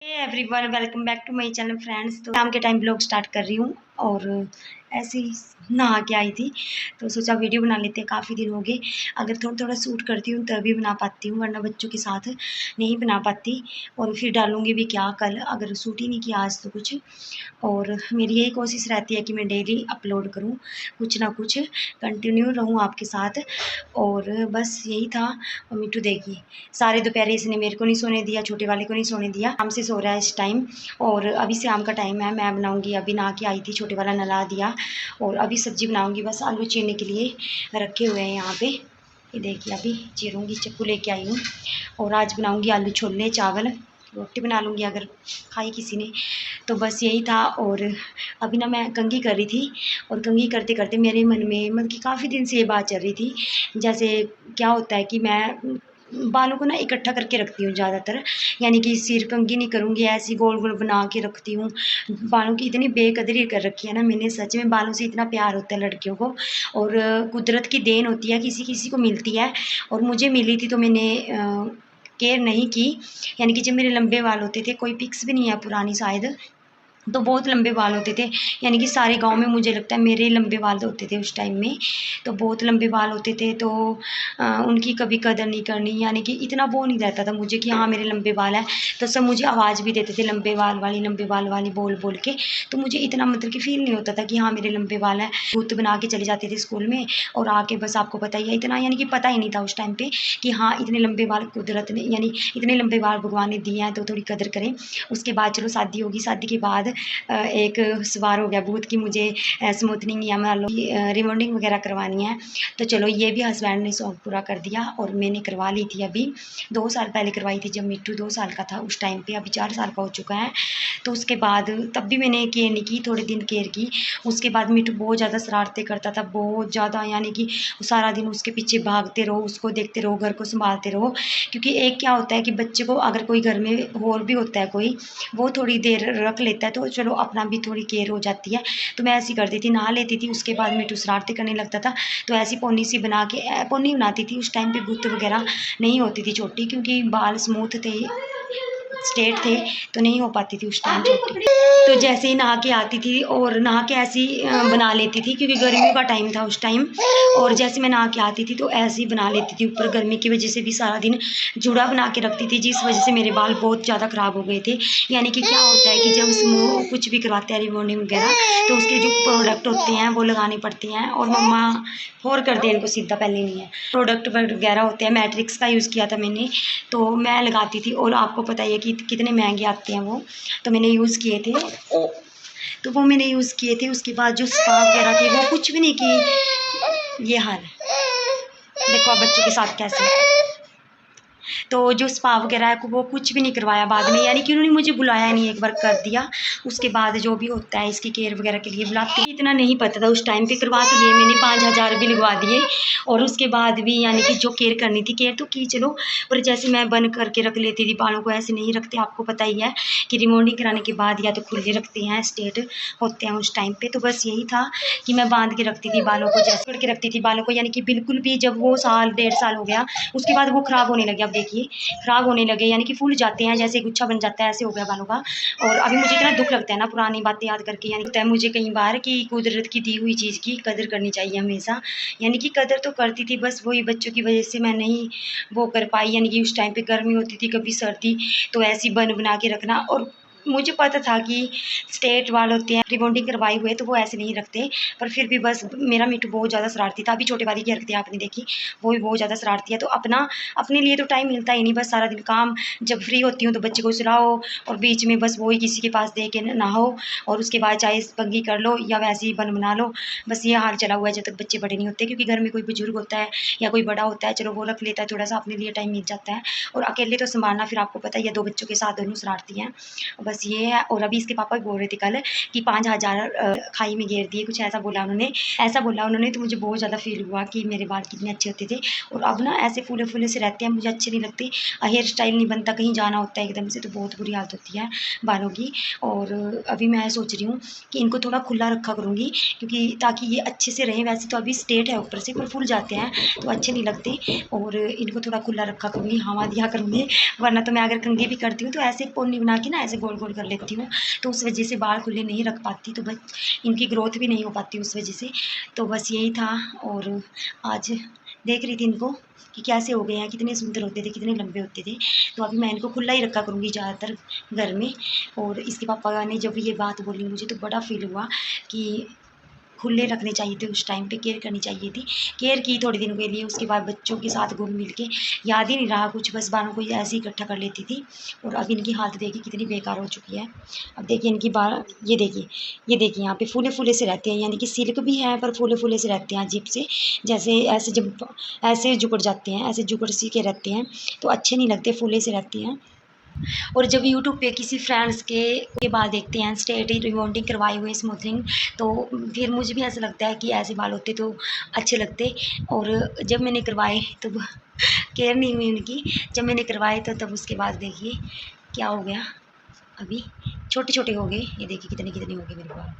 Everyone welcome back to my channel friends. तो शाम के टाइम ब्लॉग स्टार्ट कर रही हूँ और ऐसे ही नहा के आई थी तो सोचा वीडियो बना लेते हैं। काफ़ी दिन हो गए, अगर थोड़ा थोड़ा शूट करती हूँ तभी बना पाती हूँ, वरना बच्चों के साथ नहीं बना पाती। और फिर डालूँगी भी क्या कल, अगर शूट ही नहीं किया आज तो कुछ। और मेरी यही कोशिश रहती है कि मैं डेली अपलोड करूँ, कुछ ना कुछ कंटिन्यू रहूँ आपके साथ। और बस यही था। और मिट्टू देखिए, सारे दोपहर इसने मेरे को नहीं सोने दिया, छोटे वाले को नहीं सोने दिया, शाम से सो रहा है इस टाइम। और अभी शाम का टाइम है, मैं बनाऊंगी, अभी नहा के आई थी, छोटे वाला नला दिया और अभी सब्जी बनाऊंगी। बस आलू चीरने के लिए रखे हुए हैं यहाँ पे, ये देखिए अभी चीरूंगी, चक्कू लेके आई हूँ। और आज बनाऊंगी आलू छोले चावल, रोटी बना लूँगी अगर खाई किसी ने। तो बस यही था। और अभी ना मैं कंघी कर रही थी और कंघी करते करते मेरे मन में मतलब कि काफ़ी दिन से ये बात चल रही थी। जैसे क्या होता है कि मैं बालों को ना इकट्ठा करके रखती हूँ ज़्यादातर, यानी कि सिर कंघी नहीं करूँगी, ऐसी गोल गोल बना के रखती हूँ। बालों की इतनी बेकदरी कर रखी है ना मैंने, सच में बालों से इतना प्यार होता है लड़कियों को। और कुदरत की देन होती है, किसी किसी को मिलती है और मुझे मिली थी तो मैंने केयर नहीं की। यानी कि जब मेरे लंबे बाल होते थे, कोई पिक्स भी नहीं है पुरानी शायद, तो बहुत लंबे बाल होते थे। यानी कि सारे गांव में मुझे लगता है मेरे लंबे बाल होते थे उस टाइम में, तो बहुत लंबे बाल होते थे। तो उनकी कभी कदर नहीं करनी, यानी कि इतना वो नहीं रहता था मुझे कि हाँ मेरे लंबे बाल हैं। तो सब मुझे आवाज़ भी देते थे लंबे बाल वाली बोल बोल के। तो मुझे इतना मतलब कि फील नहीं होता था कि हाँ मेरे लंबे बाल हैं। भूत बना के चले जाते थे स्कूल में और आके बस आपको पता ही है इतना, यानी कि पता ही नहीं था उस टाइम पे कि हाँ इतने लंबे बाल कुदरत ने, यानी इतने लंबे बाल भगवान ने दिए हैं तो थोड़ी कदर करें। उसके बाद चलो शादी होगी, शादी के बाद एक सवार हो गया भूत की मुझे स्मूथनिंग या मान लो रिबॉन्डिंग वगैरह करवानी है। तो चलो ये भी हस्बैंड ने शौक पूरा कर दिया और मैंने करवा ली थी अभी 2 साल पहले करवाई थी, जब मिट्टू 2 साल का था उस टाइम पे, अभी 4 साल का हो चुका है। तो उसके बाद तब भी मैंने केयर नहीं की, थोड़े दिन केयर की। उसके बाद मिट्टू बहुत ज़्यादा शरारतें करता था, बहुत ज़्यादा, यानी कि सारा दिन उसके पीछे भागते रहो, उसको देखते रहो, घर को संभालते रहो। क्योंकि एक क्या होता है कि बच्चे को अगर कोई घर में और भी होता है कोई, वो थोड़ी देर रख लेता है तो चलो अपना भी थोड़ी केयर हो जाती है। तो मैं ऐसी करती थी, नहा लेती थी, उसके बाद मिट्टू शरारतें करने लगता था तो ऐसी पोनी सी बना के पोनी बनाती थी। उस टाइम पे गुत्त वगैरह नहीं होती थी छोटी, क्योंकि बाल स्मूथ थे, स्ट्रेट थे, तो नहीं हो पाती थी उस टाइम छोटी। तो जैसे ही नहा के आती थी और नहा के ऐसी बना लेती थी, क्योंकि गर्मियों का टाइम था उस टाइम। और जैसे मैं नहा के आती थी तो ऐसे ही बना लेती थी, ऊपर गर्मी की वजह से भी सारा दिन जूड़ा बना के रखती थी, जिस वजह से मेरे बाल बहुत ज़्यादा ख़राब हो गए थे। यानी कि क्या होता है कि जब स्मूथ कुछ भी करवाते हैं रिबॉन्डिंग वगैरह, तो उसके जो प्रोडक्ट होते हैं वो लगाने पड़ते हैं। और मम्मा फोर कर दे इनको सीधा, पहले नहीं है, प्रोडक्ट वगैरह होते हैं, मैट्रिक्स का यूज़ किया था मैंने, तो मैं लगाती थी। और आपको पता ही है कि कितने महंगे आते हैं वो, तो मैंने यूज़ किए थे, तो वो मैंने यूज़ किए थे। उसके बाद जो स्पा वगैरह थी वो कुछ भी नहीं की। ये हाल है, देखो आप बच्चों के साथ कैसे। तो जो स्पा वगैरह है वो कुछ भी नहीं करवाया बाद में, यानी कि उन्होंने मुझे बुलाया नहीं, एक बार कर दिया। उसके बाद जो भी होता है इसकी केयर वगैरह के लिए बुलाते, इतना नहीं पता था उस टाइम पे, करवा तो लिए मैंने, 5,000 भी लगवा दिए। और उसके बाद भी यानी कि जो केयर करनी थी केयर तो की चलो, पर जैसे मैं बंद करके रख लेती थी, बालों को ऐसे नहीं रखते, आपको पता ही है कि रिमोडिंग कराने के बाद या तो खुले रखते हैं, स्ट्रेट होते हैं उस टाइम पे। तो बस यही था कि मैं बांध के रखती थी बालों को, जैसे करके रखती थी बालों को, यानी कि बिल्कुल भी। जब वो साल 1.5 साल हो गया उसके बाद वो ख़राब होने लगे, अब देखिए ख़राब होने लगे, यानी कि फूल जाते हैं, जैसे गुच्छा बन जाता है, ऐसे हो गया बालों का। और अभी मुझे इतना दुख लगता है ना पुरानी बातें याद करके, यानी लगता है मुझे कई बार कि कुदरत की दी हुई चीज़ की कदर करनी चाहिए हमेशा। यानी कि कदर तो करती थी, बस वही बच्चों की वजह से मैं नहीं वो कर पाई। यानी कि उस टाइम पे गर्मी होती थी, कभी सर्दी, तो ऐसी बन बना के रखना। और मुझे पता था कि स्ट्रेट वाल होते हैं, रिबॉन्डिंग करवाए हुए, तो वो ऐसे नहीं रखते। पर फिर भी बस मेरा मिट्टू बहुत ज़्यादा शरारती था। अभी छोटे वाली की हरकतें आपने देखी, वो भी बहुत ज़्यादा शरारती है। तो अपने लिए तो टाइम मिलता ही नहीं, बस सारा दिन काम। जब फ्री होती हूँ तो बच्चे को सुलाओ और बीच में बस वही किसी के पास दे के नहाओ, और उसके बाद चाहे कंघी कर लो या वैसे ही बन बना लो। बस ये हाल चला हुआ है जब तक बच्चे बड़े नहीं होते, क्योंकि घर में कोई बुजुर्ग होता है या कोई बड़ा होता है, चलो वो रख लेता है, थोड़ा सा अपने लिए टाइम मिल जाता है। और अकेले तो संभालना, फिर आपको पता ही है 2 बच्चों के साथ दोनों शरारती हैं। बस बस ये है। और अभी इसके पापा भी बोल रहे थे कल कि 5,000 खाई में घेर दिए, कुछ ऐसा बोला उन्होंने। तो मुझे बहुत ज़्यादा फील हुआ कि मेरे बाल कितने अच्छे होते थे। और अब ना ऐसे फूले फूले से रहते हैं, मुझे अच्छे नहीं लगते। हेयर स्टाइल नहीं बनता, कहीं जाना होता है एकदम से तो बहुत बुरी हालत होती है बालों की। और अभी मैं सोच रही हूँ कि इनको थोड़ा खुला रखा करूँगी, क्योंकि ताकि ये अच्छे से रहें। वैसे तो अभी स्ट्रेट है ऊपर से, पर फूल जाते हैं तो अच्छे नहीं लगते। और इनको थोड़ा खुला रखा करूँगी, हवा दिया करूँगी। वरना तो मैं अगर कंघी भी करती हूँ तो ऐसे पोनी बना के ना ऐसे गोल गोल कर लेती हूँ, तो उस वजह से बाल खुले नहीं रख पाती, तो बस इनकी ग्रोथ भी नहीं हो पाती उस वजह से। तो बस यही था। और आज देख रही थी इनको कि कैसे हो गए हैं, कितने सुंदर होते थे, कितने लंबे होते थे। तो अभी मैं इनको खुला ही रखा करूँगी ज़्यादातर घर में। और इसके पापा ने जब ये बात बोली मुझे तो बड़ा फील हुआ कि खुले रखने चाहिए थे, उस टाइम पे केयर करनी चाहिए थी। केयर की थोड़े दिनों के लिए, उसके बाद बच्चों के साथ घुल मिल के याद ही नहीं रहा कुछ, बस बालों को ऐसे ही इकट्ठा कर लेती थी। और अब इनकी हालत देखिए कितनी बेकार हो चुकी है। अब देखिए इनकी बाल, ये देखिए यहाँ पे फूले फूले से रहते हैं, यानी कि सिल्क भी है पर फूले फूले से रहते हैं अजीब से। जैसे ऐसे जब ऐसे जुकड़ जाते हैं, ऐसे जुकड़ सी के रहते हैं, तो अच्छे नहीं लगते, फूले से रहते हैं। और जब यूट्यूब पे किसी फ्रेंड्स के बाल देखते हैं स्ट्रेट रिबॉन्डिंग करवाए हुए स्मूथनिंग, तो फिर मुझे भी ऐसा लगता है कि ऐसे बाल होते तो अच्छे लगते। और जब मैंने करवाए तो केयर नहीं हुई उनकी। जब मैंने करवाए तो तब उसके बाद देखिए क्या हो गया, अभी छोटे छोटे हो गए। ये देखिए कितने कितने हो गए मेरे बाल,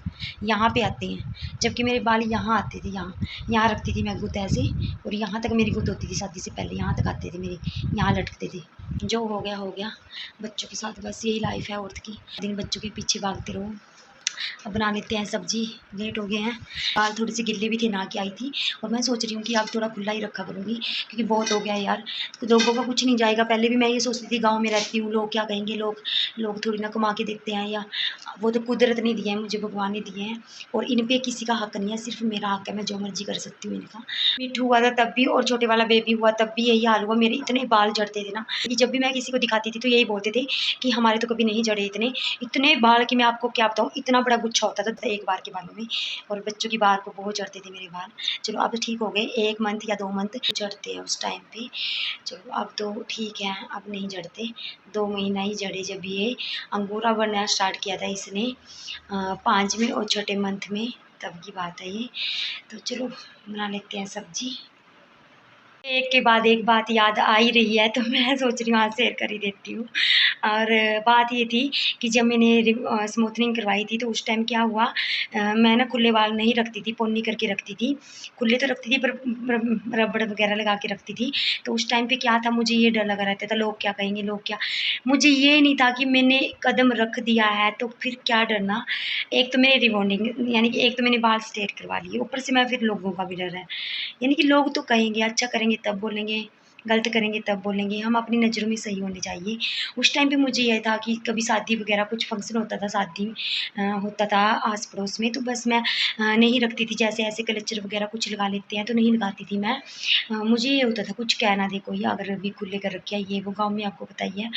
यहाँ पे आते हैं, जबकि मेरे बाल यहाँ आते थे, यहाँ रखती थी मैं गुत ऐसे। और यहाँ तक मेरी गुत होती थी, शादी से पहले यहाँ तक आते थे मेरे, यहाँ लटकते थे। जो हो गया बच्चों के साथ, बस यही लाइफ है औरत की, दिन बच्चों के पीछे भागते रहो। अब बना लेते हैं सब्जी, लेट हो गए हैं। बाल थोड़े से गिल्ले भी थे, ना के आई थी। और मैं सोच रही हूँ कि अब थोड़ा खुला ही रखा करूँगी, क्योंकि बहुत हो गया है यार, लोगों का कुछ नहीं जाएगा। पहले भी मैं ये सोचती थी गाँव में रहती हूँ, लोग क्या कहेंगे, लोग थोड़ी ना कमा के देखते हैं, या वो तो कुदरत ने दिए हैं मुझे, भगवान ने दिए हैं। और इन पे किसी का हक नहीं है, सिर्फ मेरा हक है, मैं जो मर्जी कर सकती हूँ इनका। मिठू हुआ था तब भी, और छोटे वाला बेबी हुआ तब भी यही हाल हुआ। मेरे इतने बाल झड़ते थे ना कि जब भी मैं किसी को दिखाती थी तो यही बोलते थे कि हमारे तो कभी नहीं झड़े इतने बाल कि मैं आपको क्या बताऊँ, इतना बड़ा गुच्छा होता था एक बार के बालों में। और बच्चों की बाल को बहुत झड़ते थे मेरे बाल। चलो अब ठीक हो गए, 1 मंथ या 2 मंथ झड़ते हैं उस टाइम पे। चलो अब तो ठीक है, अब नहीं झड़ते। 2 महीना ही झड़े जब ये अंगूरा बनना स्टार्ट किया था इसने 5वें और छठे मंथ में, तब की बात है ये। तो चलो बना लेते हैं सब्जी। एक के बाद एक बात याद आ ही रही है, तो मैं सोच रही हूँ आज शेयर कर ही देती हूँ। और बात ये थी कि जब मैंने स्मूथनिंग करवाई थी तो उस टाइम क्या हुआ, मैं ना खुले बाल नहीं रखती थी, पोनी करके रखती थी। खुले तो रखती थी पर रबड़ वगैरह लगा के रखती थी। तो उस टाइम पे क्या था, मुझे ये डर लगा रहता था, लोग क्या कहेंगे, लोग क्या। मुझे ये नहीं था कि मैंने कदम रख दिया है तो फिर क्या डरना। एक तो मेरी रिबॉन्डिंग, यानी कि एक तो मैंने बाल स्ट्रेट करवा लिए, ऊपर से मैं फिर लोगों का भी डर है। यानी कि लोग तो कहेंगे, अच्छा करेंगे तब बोलेंगे, गलत करेंगे तब बोलेंगे, हम अपनी नज़रों में सही होने चाहिए। उस टाइम पे मुझे यह था कि कभी शादी वगैरह कुछ फंक्शन होता था, शादी होता था आस पड़ोस में, तो बस मैं नहीं रखती थी। जैसे ऐसे कल्चर वगैरह कुछ लगा लेते हैं तो नहीं लगाती थी मैं। मुझे ये होता था कुछ कहना दे कोई, अगर अभी खुले कर रखे है ये वो, गाँव में आपको पता ही है।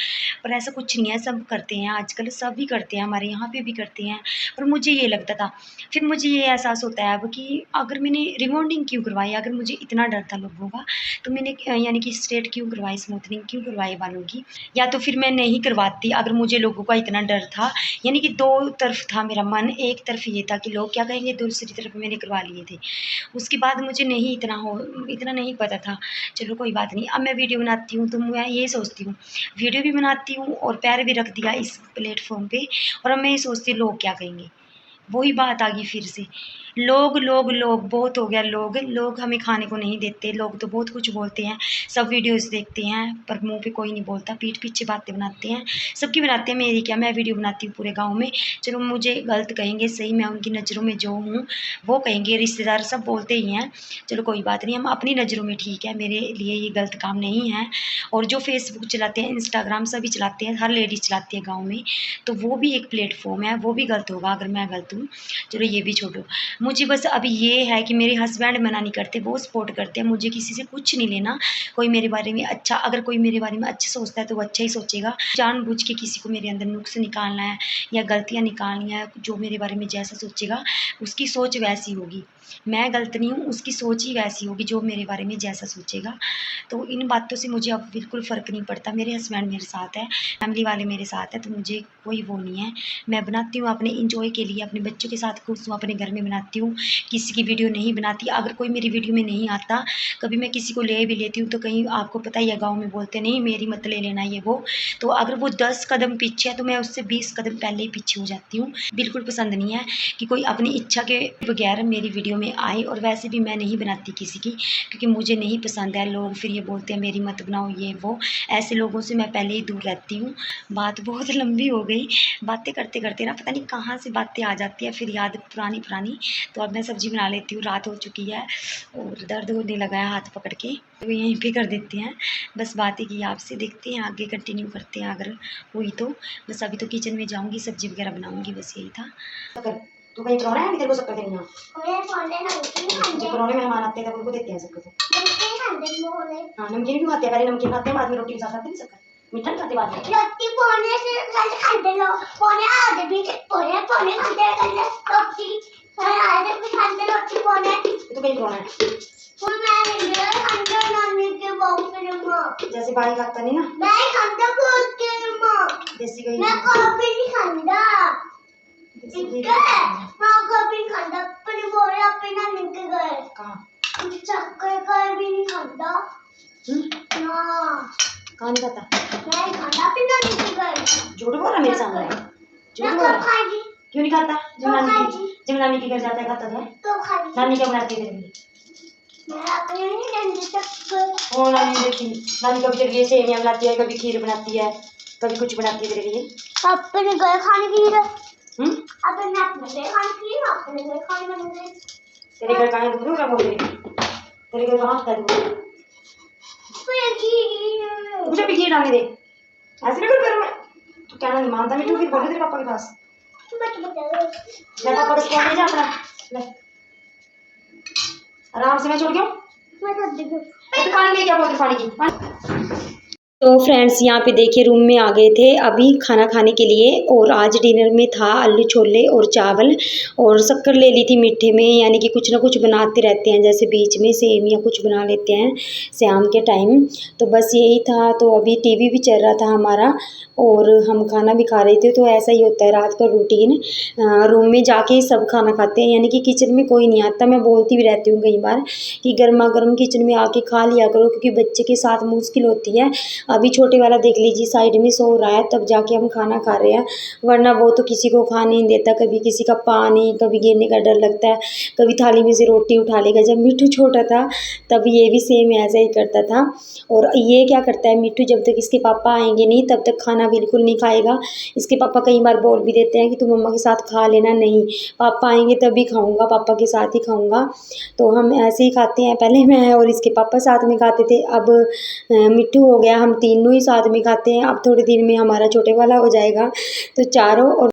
पर ऐसा कुछ नहीं है, सब करते हैं आजकल, सभी करते हैं, हमारे यहाँ पे भी करते हैं। पर मुझे ये लगता था, फिर मुझे ये एहसास होता है अब कि अगर मैंने रिबॉन्डिंग क्यों करवाई, अगर मुझे इतना डर था लोगों का, तो मैंने यानी कि स्ट्रेट क्यों करवाई, स्मूथनिंग क्यों करवाई बालों की। या तो फिर मैं नहीं करवाती अगर मुझे लोगों का इतना डर था। यानी कि 2 तरफ था मेरा मन, एक तरफ ये था कि लोग क्या कहेंगे, दूसरी तरफ मैंने करवा लिए थे। उसके बाद मुझे इतना नहीं पता था। चलो कोई बात नहीं, अब मैं वीडियो बनाती हूँ तो मैं ये सोचती हूँ, वीडियो भी बनाती हूँ और पैर भी रख दिया इस प्लेटफॉर्म पे, और अब मैं ये सोचती हूँ लोग क्या कहेंगे। वही बात आ गई फिर से, लोग बहुत हो गया। लोग हमें खाने को नहीं देते, लोग तो बहुत कुछ बोलते हैं। सब वीडियोस देखते हैं पर मुंह पे कोई नहीं बोलता, पीठ पीछे बातें बनाते हैं, सबकी बनाते हैं, मेरी क्या, मैं वीडियो बनाती हूँ पूरे गाँव में। चलो मुझे गलत कहेंगे, सही मैं उनकी नज़रों में जो हूँ वो कहेंगे, रिश्तेदार सब बोलते ही हैं। चलो कोई बात नहीं, हम अपनी नज़रों में ठीक है, मेरे लिए ये गलत काम नहीं है। और जो फेसबुक चलाते हैं, इंस्टाग्राम सभी चलाते हैं, हर लेडीज़ चलाती है गाँव में, तो वो भी एक प्लेटफॉर्म है, वो भी गलत होगा अगर मैं गलत हूँ। चलो ये भी छोड़ो, मुझे बस अभी ये है कि मेरे हस्बैंड मना नहीं करते, वो सपोर्ट करते हैं। मुझे किसी से कुछ नहीं लेना। कोई मेरे बारे में अच्छा, अगर कोई मेरे बारे में अच्छा सोचता है तो वो अच्छा ही सोचेगा। जानबूझ के किसी को मेरे अंदर नुक्स निकालना है या गलतियाँ निकालनी है, जो मेरे बारे में जैसा सोचेगा उसकी सोच वैसी होगी। मैं गलत नहीं हूँ, उसकी सोच ही वैसी होगी जो मेरे बारे में जैसा सोचेगा। तो इन बातों से मुझे अब बिल्कुल फ़र्क नहीं पड़ता। मेरे हस्बैंड मेरे साथ है, फैमिली वाले मेरे साथ है, तो मुझे कोई वो नहीं है। मैं बनाती हूँ अपने इंजॉय के लिए, अपने बच्चों के साथ खुश हूँ, अपने घर में बनाती हूँ, किसी की वीडियो नहीं बनाती। अगर कोई मेरी वीडियो में नहीं आता, कभी मैं किसी को ले भी लेती हूँ तो कहीं आपको पता ही है गाँव में बोलते नहीं मेरी मत ले लेना ये वो। तो अगर वो 10 कदम पीछे है तो मैं उससे 20 कदम पहले ही पीछे हो जाती हूँ। बिल्कुल पसंद नहीं है कि कोई अपनी इच्छा के बगैर मेरी वीडियो में आए, और वैसे भी मैं नहीं बनाती किसी की, क्योंकि मुझे नहीं पसंद है। लोग फिर ये बोलते हैं मेरी मत बनाओ ये वो, ऐसे लोगों से मैं पहले ही दूर रहती हूँ। बात बहुत लंबी हो गई, बातें करते करते ना पता नहीं कहाँ से बातें आ जाती है, फिर याद पुरानी पुरानी। तो अब मैं सब्ज़ी बना लेती हूँ, रात हो चुकी है और दर्द होने लगा है हाथ पकड़ के, तो यहीं पे कर देते हैं। बस बातें की आपसे, देखते हैं आगे कंटिन्यू करते हैं अगर हुई तो। बस अभी तो किचन में जाऊँगी, सब्ज़ी वगैरह बनाऊँगी, बस यही था। तू कहीं प्राहुना है, अभी तेरे को शक्कर देनी है? जो प्राहुने मेहमान आते हैं तब उनको देते हैं शक्कर। हाँ नमकीन भी खाते हैं, पहले नमकीन खाते हैं बाद में रोटी के साथ खाते हैं शक्कर। मीठा नहीं खाते बाद में। रोटी पौने से खाते लो, पौने आधे भी पौने पौने खाते हैं रोटी, आधे भी खाते रोटी पौने। तो कहीं प्राहुना है? जैसे भाई खाता नहीं ना, मैं खाता खुद के मां, जैसे गई मैं कॉफी नहीं खाता, ठीक है मां कॉफी खाता, पर बोले अपने ना निकल गए कहां, चक्कर कर भी नहीं खाता। ना कहां नहीं खाता, मैं खाता अपने ना निकल गए। झूठ बोल रहा मेरे सामने, झूठ बोल रहा। क्यों नहीं खाता? जब नानी के घर जाता है खाता है तो नानी क्या बनाती है तेरे लिए? नानी देखी, नानी कभी तेरे लिए सेवियां बनाती है, कभी खीर बनाती है, कभी कुछ बनाती है तेरे लिए। अपने घर खाने की अपने खाने की अपने घर खाने बने। तेरे घर कहाँ दूर होगा बोल रही, तेरे घर कहाँ था दूर? मुझे भी खीर डालने दे, ऐसे नहीं कर मैं तो क्या नहीं मानता। मैं फिर बोले तेरे पापा के पास, मैं पापा को ले जा अपना, ले आराम से। मैं छोड़ गया मैं कर देती हूँ। पानी ले क्या बोलते पानी की। तो फ्रेंड्स यहाँ पे देखिए रूम में आ गए थे अभी खाना खाने के लिए, और आज डिनर में था आलू छोले और चावल, और शक्कर ले ली थी मीठे में, यानी कि कुछ ना कुछ बनाते रहते हैं, जैसे बीच में सेवियां कुछ बना लेते हैं शाम के टाइम। तो बस यही था। तो अभी टीवी भी चल रहा था हमारा और हम खाना भी खा रहे थे। तो ऐसा ही होता है रात का रूटीन, रूम में जाके ही सब खाना खाते हैं, यानी कि किचन में कोई नहीं आता। मैं बोलती भी रहती हूँ कई बार कि गर्मा गर्म किचन में आके खा लिया करो, क्योंकि बच्चे के साथ मुश्किल होती है। अभी छोटे वाला देख लीजिए साइड में सो रहा है, तब जाके हम खाना खा रहे हैं, वरना वो तो किसी को खाने नहीं देता। कभी किसी का पानी, कभी गिरने का डर लगता है, कभी थाली में से रोटी उठा लेगा। जब मिट्टू छोटा था तब ये भी सेम ऐसा ही करता था। और ये क्या करता है मिट्टू, जब तक इसके पापा आएंगे नहीं तब तक खाना बिल्कुल नहीं खाएगा। इसके पापा कई बार बोल भी देते हैं कि तू मम्मा के साथ खा लेना, नहीं पापा आएंगे तभी खाऊंगा, पापा के साथ ही खाऊंगा। तो हम ऐसे ही खाते हैं, पहले मैं और इसके पापा साथ में खाते थे, अब मिट्टू हो गया, हम तीनों ही साथ में खाते हैं। अब थोड़े दिन में हमारा छोटे वाला हो जाएगा, तो चारों और